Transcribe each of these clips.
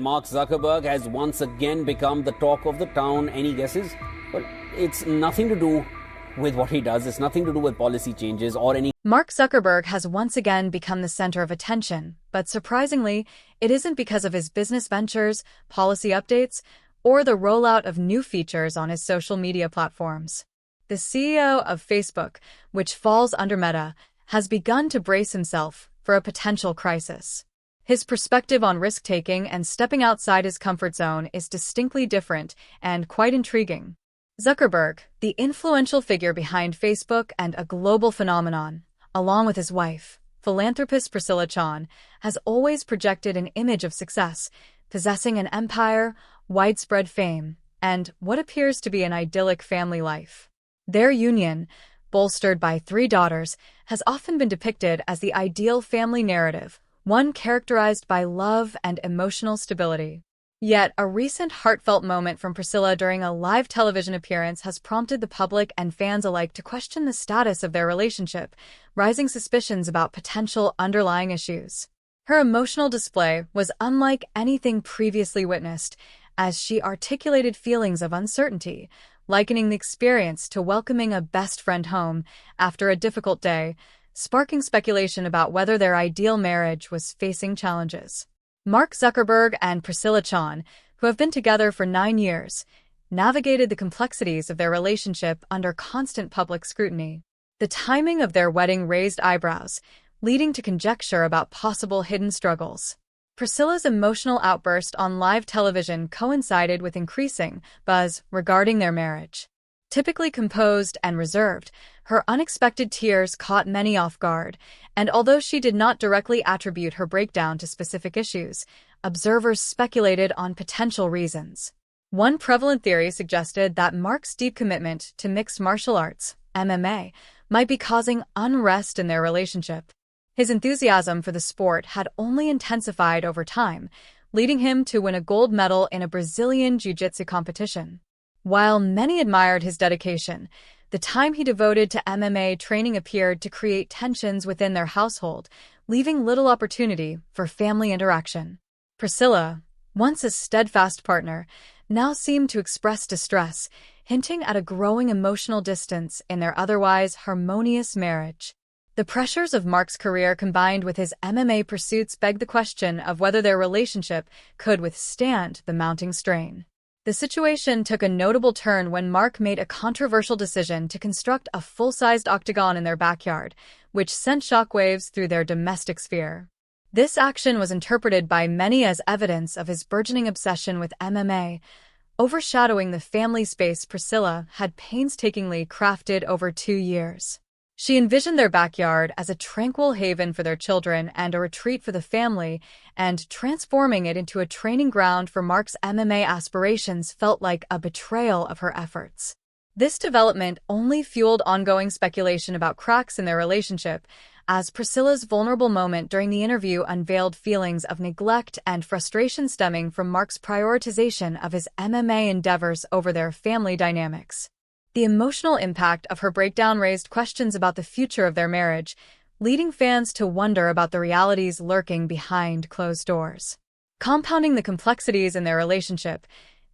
Mark Zuckerberg has once again become the talk of the town. Any guesses? Well, it's nothing to do with what he does. It's nothing to do with policy changes or any. Mark Zuckerberg has once again become the center of attention, but surprisingly, it isn't because of his business ventures, policy updates, or the rollout of new features on his social media platforms. The CEO of Facebook, which falls under Meta, has begun to brace himself for a potential crisis. His perspective on risk-taking and stepping outside his comfort zone is distinctly different and quite intriguing. Zuckerberg, the influential figure behind Facebook and a global phenomenon, along with his wife, philanthropist Priscilla Chan, has always projected an image of success, possessing an empire, widespread fame, and what appears to be an idyllic family life. Their union, bolstered by 3 daughters, has often been depicted as the ideal family narrative, one characterized by love and emotional stability. Yet, a recent heartfelt moment from Priscilla during a live television appearance has prompted the public and fans alike to question the status of their relationship, raising suspicions about potential underlying issues. Her emotional display was unlike anything previously witnessed, as she articulated feelings of uncertainty, likening the experience to welcoming a best friend home after a difficult day, sparking speculation about whether their ideal marriage was facing challenges. Mark Zuckerberg and Priscilla Chan, who have been together for 9 years, navigated the complexities of their relationship under constant public scrutiny. The timing of their wedding raised eyebrows, leading to conjecture about possible hidden struggles. Priscilla's emotional outburst on live television coincided with increasing buzz regarding their marriage. Typically composed and reserved, her unexpected tears caught many off guard, and although she did not directly attribute her breakdown to specific issues, observers speculated on potential reasons. One prevalent theory suggested that Mark's deep commitment to mixed martial arts, MMA, might be causing unrest in their relationship. His enthusiasm for the sport had only intensified over time, leading him to win a gold medal in a Brazilian jiu-jitsu competition. While many admired his dedication, the time he devoted to MMA training appeared to create tensions within their household, leaving little opportunity for family interaction. Priscilla, once a steadfast partner, now seemed to express distress, hinting at a growing emotional distance in their otherwise harmonious marriage. The pressures of Mark's career combined with his MMA pursuits begged the question of whether their relationship could withstand the mounting strain. The situation took a notable turn when Mark made a controversial decision to construct a full-sized octagon in their backyard, which sent shockwaves through their domestic sphere. This action was interpreted by many as evidence of his burgeoning obsession with MMA, overshadowing the family space Priscilla had painstakingly crafted over 2 years. She envisioned their backyard as a tranquil haven for their children and a retreat for the family, and transforming it into a training ground for Mark's MMA aspirations felt like a betrayal of her efforts. This development only fueled ongoing speculation about cracks in their relationship, as Priscilla's vulnerable moment during the interview unveiled feelings of neglect and frustration stemming from Mark's prioritization of his MMA endeavors over their family dynamics. The emotional impact of her breakdown raised questions about the future of their marriage, leading fans to wonder about the realities lurking behind closed doors. Compounding the complexities in their relationship,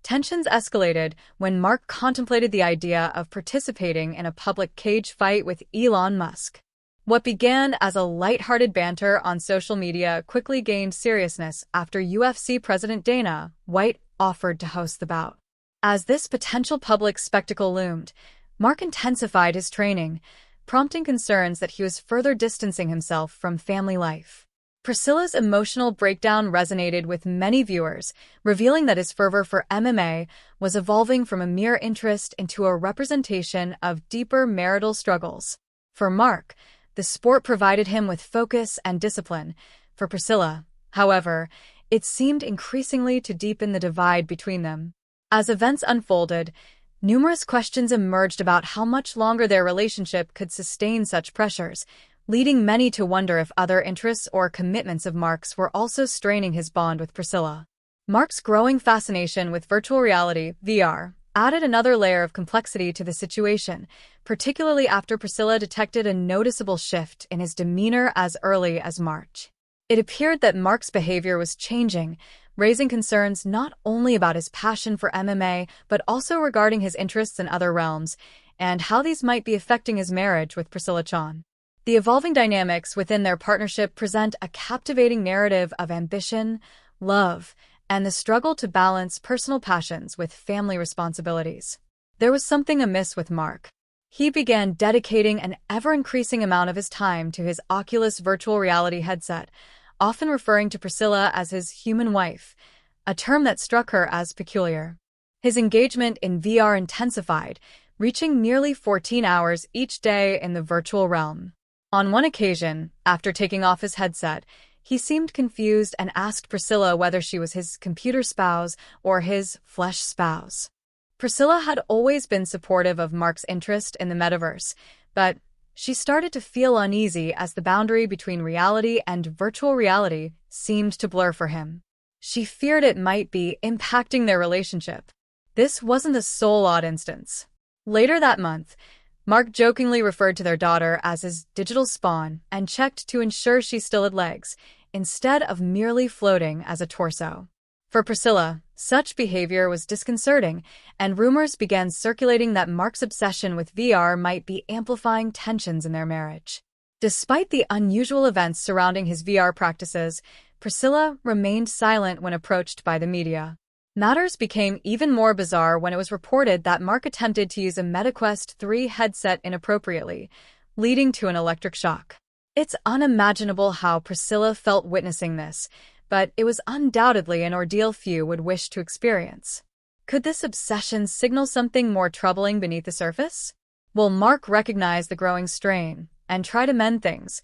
tensions escalated when Mark contemplated the idea of participating in a public cage fight with Elon Musk. What began as a lighthearted banter on social media quickly gained seriousness after UFC President Dana White offered to host the bout. As this potential public spectacle loomed, Mark intensified his training, prompting concerns that he was further distancing himself from family life. Priscilla's emotional breakdown resonated with many viewers, revealing that his fervor for MMA was evolving from a mere interest into a representation of deeper marital struggles. For Mark, the sport provided him with focus and discipline. For Priscilla, however, it seemed increasingly to deepen the divide between them. As events unfolded, numerous questions emerged about how much longer their relationship could sustain such pressures, leading many to wonder if other interests or commitments of Mark's were also straining his bond with Priscilla. Mark's growing fascination with virtual reality, VR, added another layer of complexity to the situation, particularly after Priscilla detected a noticeable shift in his demeanor as early as March. It appeared that Mark's behavior was changing, raising concerns not only about his passion for MMA, but also regarding his interests in other realms and how these might be affecting his marriage with Priscilla Chan. The evolving dynamics within their partnership present a captivating narrative of ambition, love, and the struggle to balance personal passions with family responsibilities. There was something amiss with Mark. He began dedicating an ever-increasing amount of his time to his Oculus virtual reality headset, often referring to Priscilla as his human wife, a term that struck her as peculiar. His engagement in VR intensified, reaching nearly 14 hours each day in the virtual realm. On one occasion, after taking off his headset, he seemed confused and asked Priscilla whether she was his computer spouse or his flesh spouse. Priscilla had always been supportive of Mark's interest in the metaverse, but she started to feel uneasy as the boundary between reality and virtual reality seemed to blur for him. She feared it might be impacting their relationship. This wasn't the sole odd instance. Later that month, Mark jokingly referred to their daughter as his digital spawn and checked to ensure she still had legs, instead of merely floating as a torso. For Priscilla, such behavior was disconcerting, and rumors began circulating that Mark's obsession with VR might be amplifying tensions in their marriage. Despite the unusual events surrounding his VR practices, Priscilla remained silent when approached by the media. Matters became even more bizarre when it was reported that Mark attempted to use a MetaQuest 3 headset inappropriately, leading to an electric shock. It's unimaginable how Priscilla felt witnessing this, but it was undoubtedly an ordeal few would wish to experience. Could this obsession signal something more troubling beneath the surface? Will Mark recognize the growing strain and try to mend things,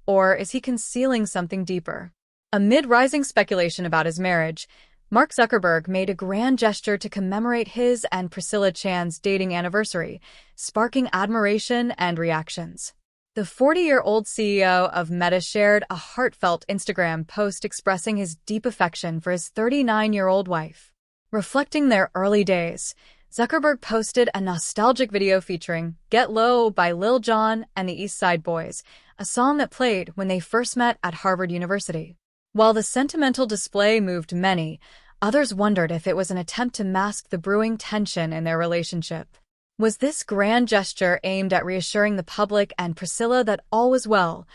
or is he concealing something deeper? Amid rising speculation about his marriage, Mark Zuckerberg made a grand gesture to commemorate his and Priscilla Chan's dating anniversary, sparking admiration and reactions. The 40-year-old CEO of Meta shared a heartfelt Instagram post expressing his deep affection for his 39-year-old wife. Reflecting their early days, Zuckerberg posted a nostalgic video featuring Get Low by Lil Jon and the East Side Boys, a song that played when they first met at Harvard University. While the sentimental display moved many, others wondered if it was an attempt to mask the brewing tension in their relationship. Was this grand gesture aimed at reassuring the public and Priscilla that all was well,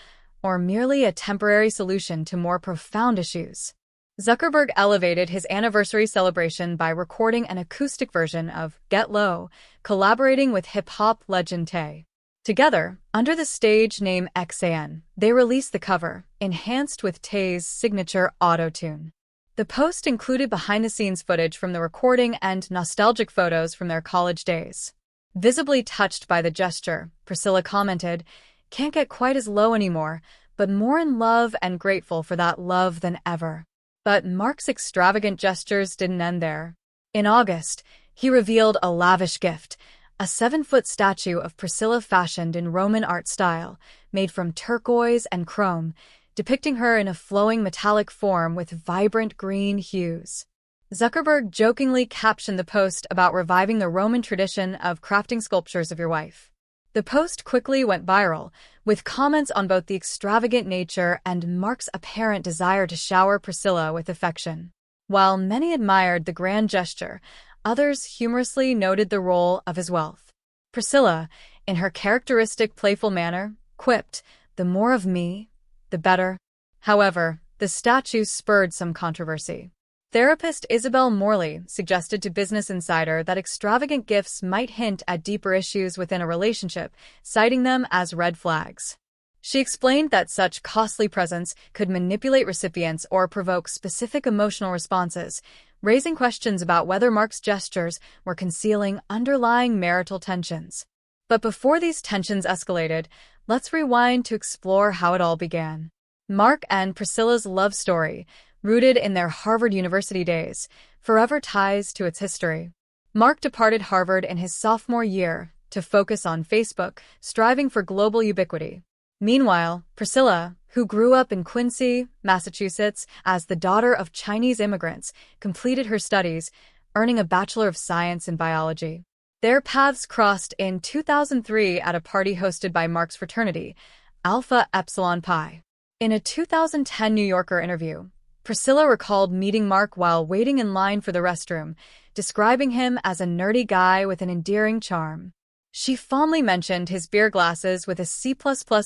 or merely a temporary solution to more profound issues? Zuckerberg elevated his anniversary celebration by recording an acoustic version of Get Low, collaborating with hip-hop legend Tay. Together, under the stage name XAN, they released the cover, enhanced with Tay's signature auto-tune. The post included behind-the-scenes footage from the recording and nostalgic photos from their college days. Visibly touched by the gesture, Priscilla commented, "Can't get quite as low anymore, but more in love and grateful for that love than ever." But Mark's extravagant gestures didn't end there. In August, he revealed a lavish gift, a 7-foot statue of Priscilla fashioned in Roman art style, made from turquoise and chrome, depicting her in a flowing metallic form with vibrant green hues. Zuckerberg jokingly captioned the post about reviving the Roman tradition of crafting sculptures of your wife. The post quickly went viral, with comments on both the extravagant nature and Mark's apparent desire to shower Priscilla with affection. While many admired the grand gesture, others humorously noted the role of his wealth. Priscilla, in her characteristic playful manner, quipped, "The more of me, the better." However, the statue spurred some controversy. Therapist Isabel Morley suggested to Business Insider that extravagant gifts might hint at deeper issues within a relationship, citing them as red flags. She explained that such costly presents could manipulate recipients or provoke specific emotional responses, raising questions about whether Mark's gestures were concealing underlying marital tensions. But before these tensions escalated, let's rewind to explore how it all began. Mark and Priscilla's love story, rooted in their Harvard University days, forever ties to its history. Mark departed Harvard in his sophomore year to focus on Facebook, striving for global ubiquity. Meanwhile, Priscilla, who grew up in Quincy, Massachusetts, as the daughter of Chinese immigrants, completed her studies, earning a Bachelor of Science in Biology. Their paths crossed in 2003 at a party hosted by Mark's fraternity, Alpha Epsilon Pi. In a 2010 New Yorker interview, Priscilla recalled meeting Mark while waiting in line for the restroom, describing him as a nerdy guy with an endearing charm. She fondly mentioned his beer glasses with a C++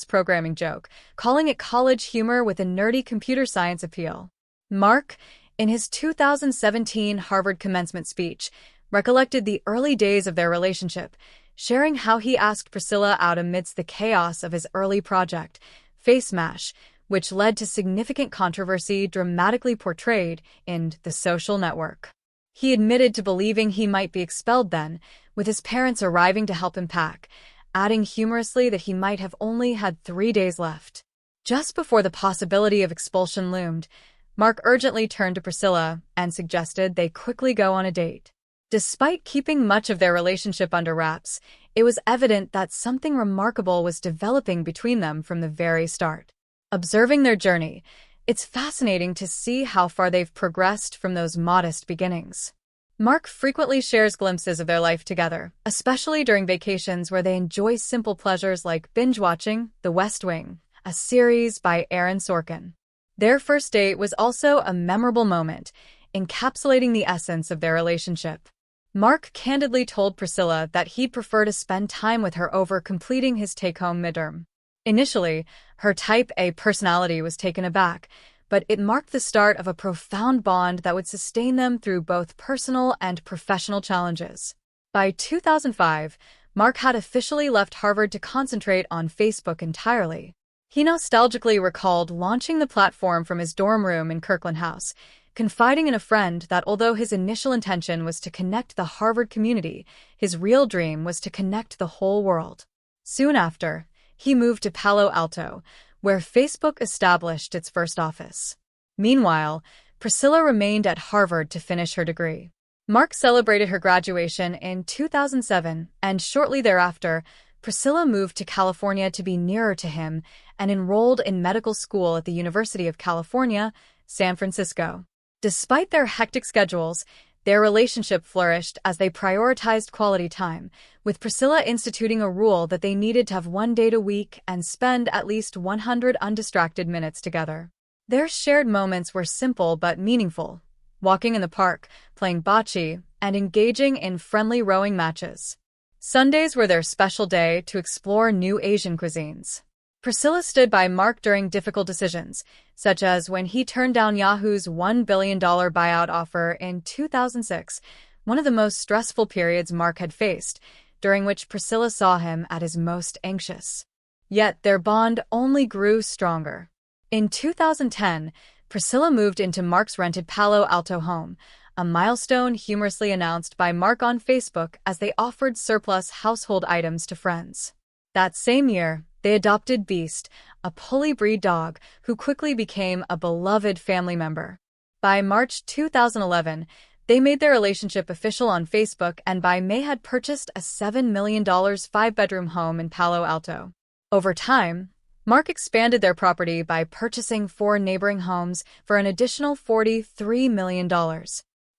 programming joke, calling it college humor with a nerdy computer science appeal. Mark, in his 2017 Harvard commencement speech, recollected the early days of their relationship, sharing how he asked Priscilla out amidst the chaos of his early project, Face Mash, which led to significant controversy dramatically portrayed in The Social Network. He admitted to believing he might be expelled then, with his parents arriving to help him pack, adding humorously that he might have only had 3 days left. Just before the possibility of expulsion loomed, Mark urgently turned to Priscilla and suggested they quickly go on a date. Despite keeping much of their relationship under wraps, it was evident that something remarkable was developing between them from the very start. Observing their journey, it's fascinating to see how far they've progressed from those modest beginnings. Mark frequently shares glimpses of their life together, especially during vacations where they enjoy simple pleasures like binge-watching The West Wing, a series by Aaron Sorkin. Their first date was also a memorable moment, encapsulating the essence of their relationship. Mark candidly told Priscilla that he'd prefer to spend time with her over completing his take-home midterm. Initially, her Type A personality was taken aback, but it marked the start of a profound bond that would sustain them through both personal and professional challenges. By 2005, Mark had officially left Harvard to concentrate on Facebook entirely. He nostalgically recalled launching the platform from his dorm room in Kirkland House, confiding in a friend that although his initial intention was to connect the Harvard community, his real dream was to connect the whole world. Soon after, he moved to Palo Alto, where Facebook established its first office. Meanwhile, Priscilla remained at Harvard to finish her degree. Mark celebrated her graduation in 2007, and shortly thereafter, Priscilla moved to California to be nearer to him and enrolled in medical school at the University of California, San Francisco. Despite their hectic schedules, their relationship flourished as they prioritized quality time, with Priscilla instituting a rule that they needed to have 1 date a week and spend at least 100 undistracted minutes together. Their shared moments were simple but meaningful, walking in the park, playing bocce, and engaging in friendly rowing matches. Sundays were their special day to explore new Asian cuisines. Priscilla stood by Mark during difficult decisions, such as when he turned down Yahoo's $1 billion buyout offer in 2006, one of the most stressful periods Mark had faced, during which Priscilla saw him at his most anxious. Yet their bond only grew stronger. In 2010, Priscilla moved into Mark's rented Palo Alto home, a milestone humorously announced by Mark on Facebook as they offered surplus household items to friends. That same year, they adopted Beast, a pulley breed dog who quickly became a beloved family member. By March 2011, they made their relationship official on Facebook and by May had purchased a $7 million 5-bedroom home in Palo Alto. Over time, Mark expanded their property by purchasing 4 neighboring homes for an additional $43 million.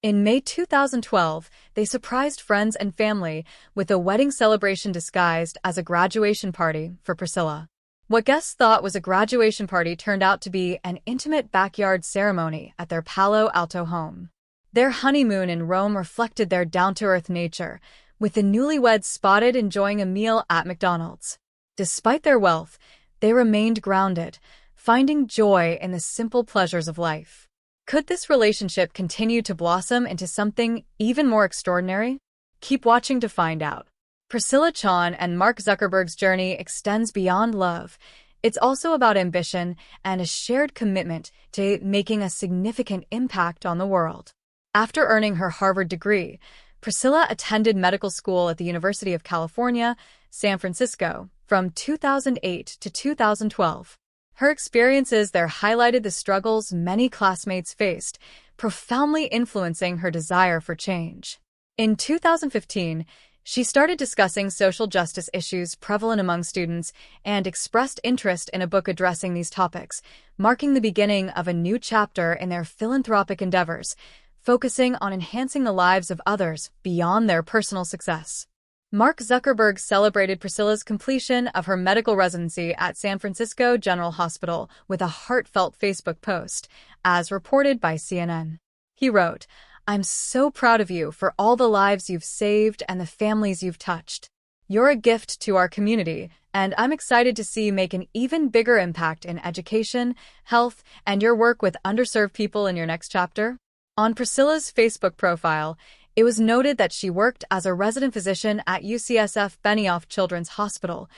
In May 2012, they surprised friends and family with a wedding celebration disguised as a graduation party for Priscilla. What guests thought was a graduation party turned out to be an intimate backyard ceremony at their Palo Alto home. Their honeymoon in Rome reflected their down-to-earth nature, with the newlyweds spotted enjoying a meal at McDonald's. Despite their wealth, they remained grounded, finding joy in the simple pleasures of life. Could this relationship continue to blossom into something even more extraordinary? Keep watching to find out. Priscilla Chan and Mark Zuckerberg's journey extends beyond love. It's also about ambition and a shared commitment to making a significant impact on the world. After earning her Harvard degree, Priscilla attended medical school at the University of California, San Francisco, from 2008 to 2012. Her experiences there highlighted the struggles many classmates faced, profoundly influencing her desire for change. In 2015, she started discussing social justice issues prevalent among students and expressed interest in a book addressing these topics, marking the beginning of a new chapter in their philanthropic endeavors, focusing on enhancing the lives of others beyond their personal success. Mark Zuckerberg celebrated Priscilla's completion of her medical residency at San Francisco General Hospital with a heartfelt Facebook post, as reported by CNN. He wrote, "I'm so proud of you for all the lives you've saved and the families you've touched. You're a gift to our community, and I'm excited to see you make an even bigger impact in education, health, and your work with underserved people in your next chapter." On Priscilla's Facebook profile, it was noted that she worked as a resident physician at UCSF Benioff Children's Hospital,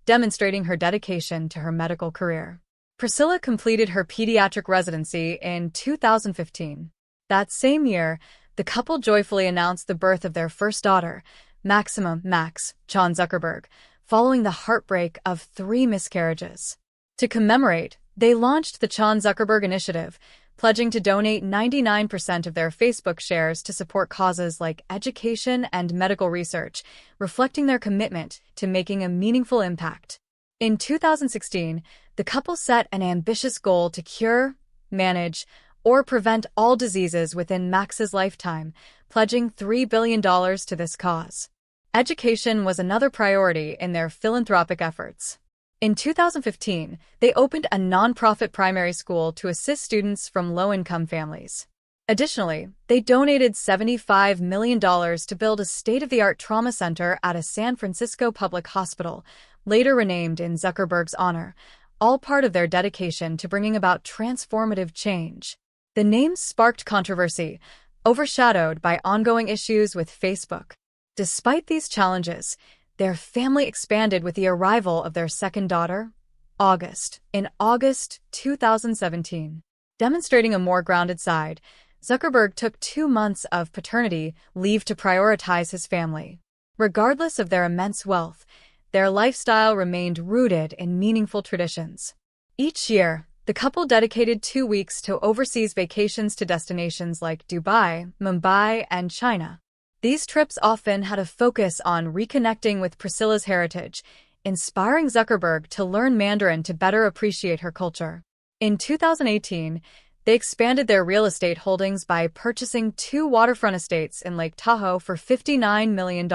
demonstrating her dedication to her medical career. Priscilla completed her pediatric residency in 2015. That same year, the couple joyfully announced the birth of their first daughter, Maxima Max Chan Zuckerberg, following the heartbreak of 3 miscarriages. To commemorate, they launched the Chan Zuckerberg Initiative, pledging to donate 99% of their Facebook shares to support causes like education and medical research, reflecting their commitment to making a meaningful impact. In 2016, the couple set an ambitious goal to cure, manage, or prevent all diseases within Max's lifetime, pledging $3 billion to this cause. Education was another priority in their philanthropic efforts. In 2015, they opened a nonprofit primary school to assist students from low-income families. Additionally, they donated $75 million to build a state-of-the-art trauma center at a San Francisco public hospital, later renamed in Zuckerberg's honor, all part of their dedication to bringing about transformative change. The name sparked controversy, overshadowed by ongoing issues with Facebook. Despite these challenges, their family expanded with the arrival of their second daughter, in August 2017. Demonstrating a more grounded side, Zuckerberg took 2 months of paternity leave to prioritize his family. Regardless of their immense wealth, their lifestyle remained rooted in meaningful traditions. Each year, the couple dedicated 2 weeks to overseas vacations to destinations like Dubai, Mumbai, and China. These trips often had a focus on reconnecting with Priscilla's heritage, inspiring Zuckerberg to learn Mandarin to better appreciate her culture. In 2018, they expanded their real estate holdings by purchasing 2 waterfront estates in Lake Tahoe for $59 million.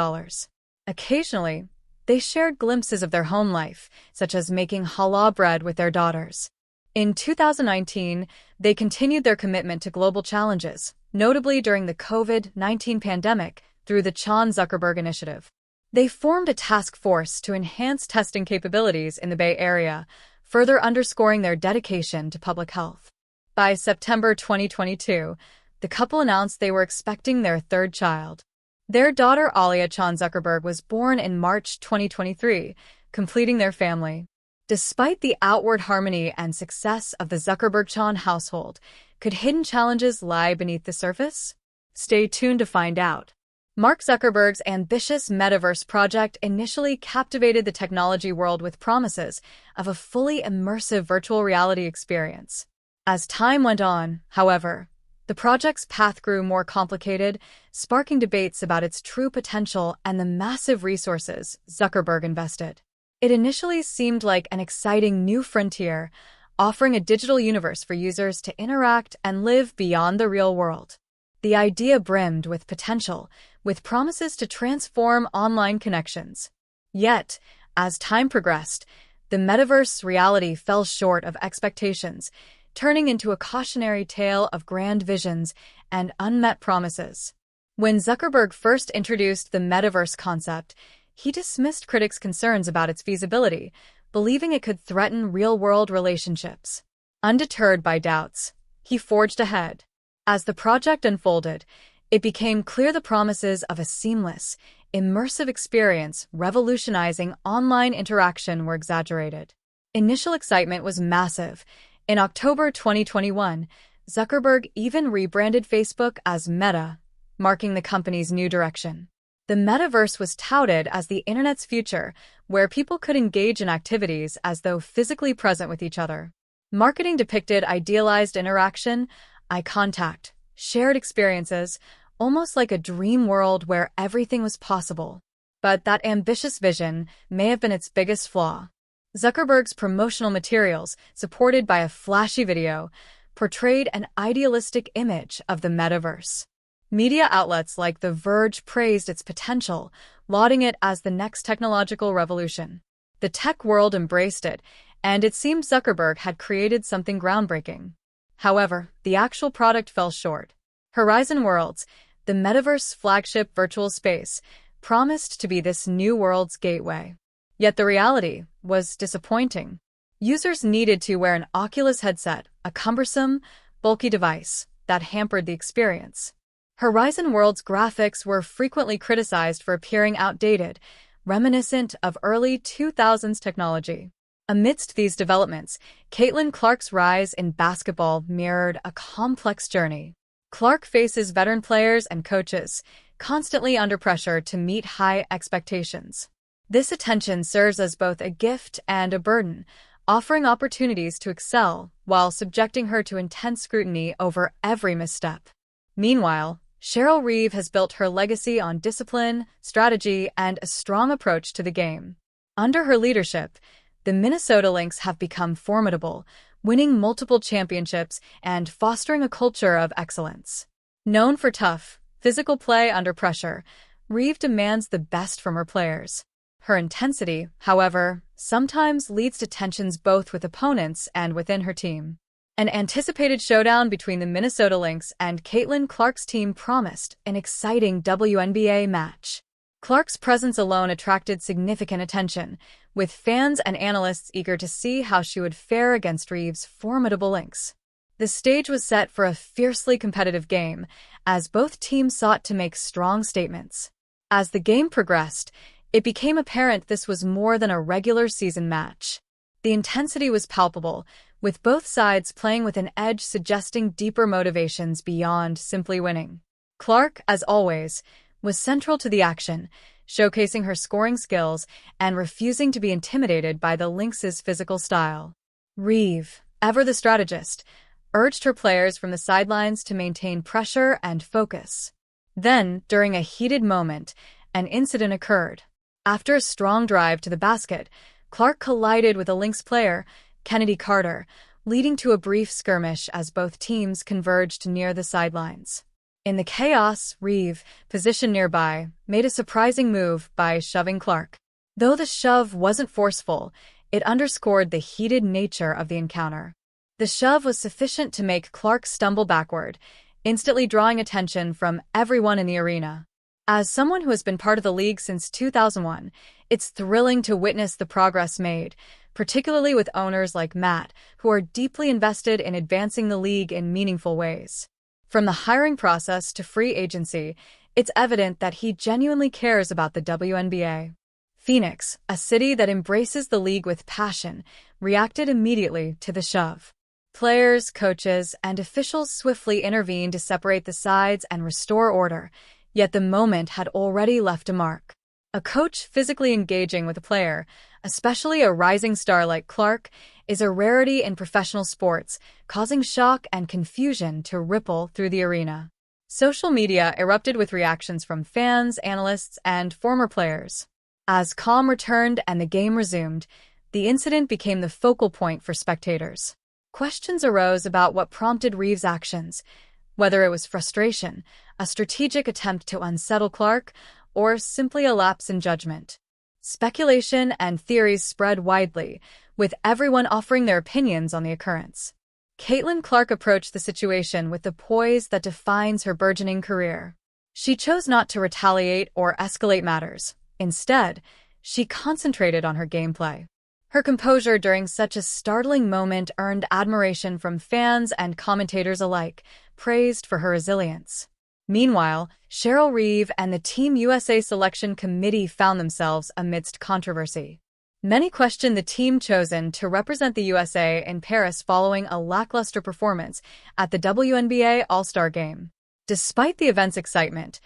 Occasionally, they shared glimpses of their home life, such as making challah bread with their daughters. In 2019, they continued their commitment to global challenges, notably during the COVID-19 pandemic, through the Chan Zuckerberg Initiative. They formed a task force to enhance testing capabilities in the Bay Area, further underscoring their dedication to public health. By September 2022, the couple announced they were expecting their 3rd child. Their daughter Alia Chan Zuckerberg was born in March 2023, completing their family. Despite the outward harmony and success of the Zuckerberg-Chan household, could hidden challenges lie beneath the surface? Stay tuned to find out. Mark Zuckerberg's ambitious metaverse project initially captivated the technology world with promises of a fully immersive virtual reality experience. As time went on, however, the project's path grew more complicated, sparking debates about its true potential and the massive resources Zuckerberg invested. It initially seemed like an exciting new frontier, offering a digital universe for users to interact and live beyond the real world. The idea brimmed with potential, with promises to transform online connections. Yet, as time progressed, the metaverse reality fell short of expectations, turning into a cautionary tale of grand visions and unmet promises. When Zuckerberg first introduced the metaverse concept, he dismissed critics' concerns about its feasibility, believing it could threaten real-world relationships. Undeterred by doubts, he forged ahead. As the project unfolded, it became clear the promises of a seamless, immersive experience revolutionizing online interaction were exaggerated. Initial excitement was massive. In October 2021, Zuckerberg even rebranded Facebook as Meta, marking the company's new direction. The metaverse was touted as the internet's future, where people could engage in activities as though physically present with each other. Marketing depicted idealized interaction, eye contact, shared experiences, almost like a dream world where everything was possible. But that ambitious vision may have been its biggest flaw. Zuckerberg's promotional materials, supported by a flashy video, portrayed an idealistic image of the metaverse. Media outlets like The Verge praised its potential, lauding it as the next technological revolution. The tech world embraced it, and it seemed Zuckerberg had created something groundbreaking. However, the actual product fell short. Horizon Worlds, the metaverse flagship virtual space, promised to be this new world's gateway. Yet the reality was disappointing. Users needed to wear an Oculus headset, a cumbersome, bulky device that hampered the experience. Horizon Worlds graphics were frequently criticized for appearing outdated, reminiscent of early 2000s technology. Amidst these developments, Caitlin Clark's rise in basketball mirrored a complex journey. Clark faces veteran players and coaches, constantly under pressure to meet high expectations. This attention serves as both a gift and a burden, offering opportunities to excel while subjecting her to intense scrutiny over every misstep. Meanwhile, Cheryl Reeve has built her legacy on discipline, strategy, and a strong approach to the game. Under her leadership, the Minnesota Lynx have become formidable, winning multiple championships and fostering a culture of excellence. Known for tough, physical play under pressure, Reeve demands the best from her players. Her intensity, however, sometimes leads to tensions both with opponents and within her team. An anticipated showdown between the Minnesota Lynx and Caitlin Clark's team promised an exciting WNBA match. Clark's presence alone attracted significant attention, with fans and analysts eager to see how she would fare against Reeve's formidable Lynx. The stage was set for a fiercely competitive game, as both teams sought to make strong statements. As the game progressed, it became apparent this was more than a regular season match. The intensity was palpable, with both sides playing with an edge suggesting deeper motivations beyond simply winning. Clark, as always, was central to the action, showcasing her scoring skills and refusing to be intimidated by the Lynx's physical style. Reeve, ever the strategist, urged her players from the sidelines to maintain pressure and focus. Then, during a heated moment, an incident occurred. After a strong drive to the basket, Clark collided with a Lynx player, Kennedy Carter, leading to a brief skirmish as both teams converged near the sidelines. In the chaos, Reeve, positioned nearby, made a surprising move by shoving Clark. Though the shove wasn't forceful, it underscored the heated nature of the encounter. The shove was sufficient to make Clark stumble backward, instantly drawing attention from everyone in the arena. As someone who has been part of the league since 2001, it's thrilling to witness the progress made, particularly with owners like Matt, who are deeply invested in advancing the league in meaningful ways. From the hiring process to free agency, it's evident that he genuinely cares about the WNBA. Phoenix, a city that embraces the league with passion, reacted immediately to the shove. Players, coaches, and officials swiftly intervened to separate the sides and restore order, yet the moment had already left a mark. A coach physically engaging with a player, especially a rising star like Clark, is a rarity in professional sports, causing shock and confusion to ripple through the arena. Social media erupted with reactions from fans, analysts, and former players. As calm returned and the game resumed, the incident became the focal point for spectators. Questions arose about what prompted Reeve's actions, whether it was frustration, a strategic attempt to unsettle Clark, or simply a lapse in judgment. Speculation and theories spread widely, with everyone offering their opinions on the occurrence. Caitlin Clark approached the situation with the poise that defines her burgeoning career. She chose not to retaliate or escalate matters. Instead, she concentrated on her gameplay. Her composure during such a startling moment earned admiration from fans and commentators alike, praised for her resilience. Meanwhile, Cheryl Reeve and the Team USA selection committee found themselves amidst controversy. Many questioned the team chosen to represent the USA in Paris following a lackluster performance at the WNBA All-Star Game. Despite the event's excitement,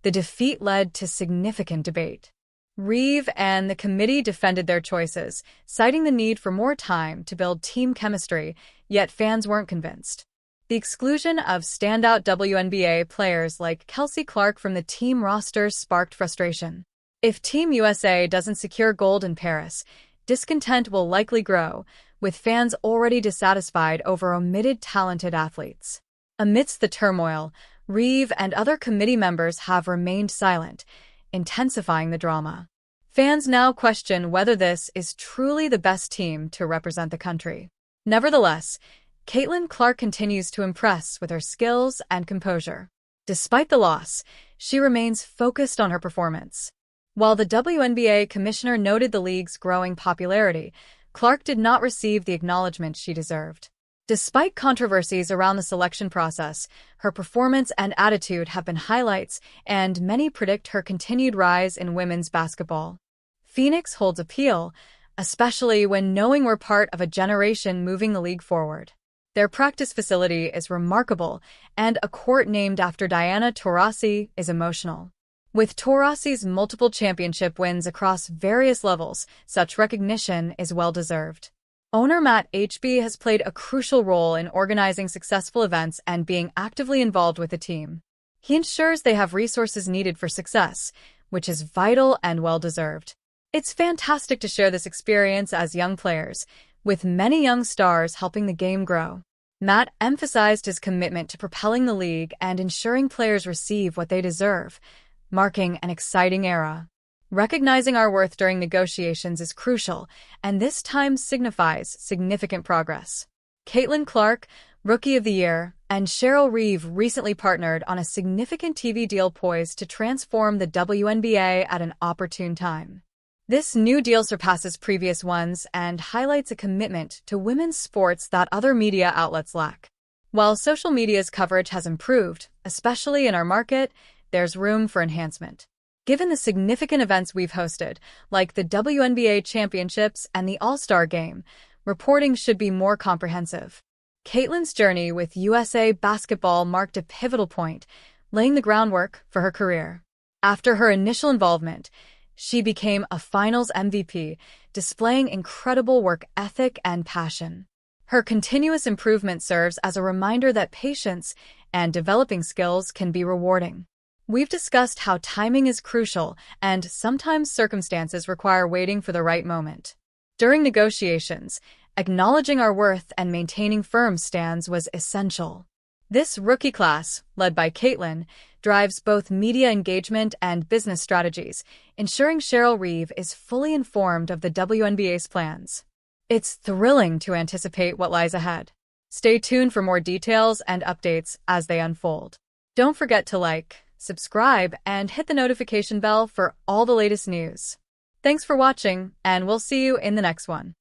the defeat led to significant debate. Reeve and the committee defended their choices, citing the need for more time to build team chemistry, yet fans weren't convinced. The exclusion of standout WNBA players like Kelsey Clark from the team roster sparked frustration. If Team USA doesn't secure gold in Paris, discontent will likely grow, with fans already dissatisfied over omitted talented athletes. Amidst the turmoil, Reeve and other committee members have remained silent, intensifying the drama. Fans now question whether this is truly the best team to represent the country. Nevertheless, Caitlin Clark continues to impress with her skills and composure. Despite the loss, she remains focused on her performance. While the WNBA commissioner noted the league's growing popularity, Clark did not receive the acknowledgement she deserved. Despite controversies around the selection process, her performance and attitude have been highlights, and many predict her continued rise in women's basketball. Phoenix holds appeal, especially when knowing we're part of a generation moving the league forward. Their practice facility is remarkable, and a court named after Diana Taurasi is emotional. With Taurasi's multiple championship wins across various levels, such recognition is well-deserved. Owner Matt HB has played a crucial role in organizing successful events and being actively involved with the team. He ensures they have resources needed for success, which is vital and well-deserved. It's fantastic to share this experience as young players, with many young stars helping the game grow. Matt emphasized his commitment to propelling the league and ensuring players receive what they deserve, marking an exciting era. Recognizing our worth during negotiations is crucial, and this time signifies significant progress. Caitlin Clark, Rookie of the Year, and Cheryl Reeve recently partnered on a significant TV deal poised to transform the WNBA at an opportune time. This new deal surpasses previous ones and highlights a commitment to women's sports that other media outlets lack. While social media's coverage has improved, especially in our market, there's room for enhancement. Given the significant events we've hosted, like the WNBA Championships and the All-Star Game, reporting should be more comprehensive. Caitlin's journey with USA Basketball marked a pivotal point, laying the groundwork for her career. After her initial involvement, she became a Finals MVP, displaying incredible work ethic and passion. Her continuous improvement serves as a reminder that patience and developing skills can be rewarding. We've discussed how timing is crucial, and sometimes circumstances require waiting for the right moment. During negotiations, acknowledging our worth and maintaining firm stands was essential. This rookie class, led by Caitlin, drives both media engagement and business strategies, ensuring Cheryl Reeve is fully informed of the WNBA's plans. It's thrilling to anticipate what lies ahead. Stay tuned for more details and updates as they unfold. Don't forget to like, subscribe, and hit the notification bell for all the latest news. Thanks for watching, and we'll see you in the next one.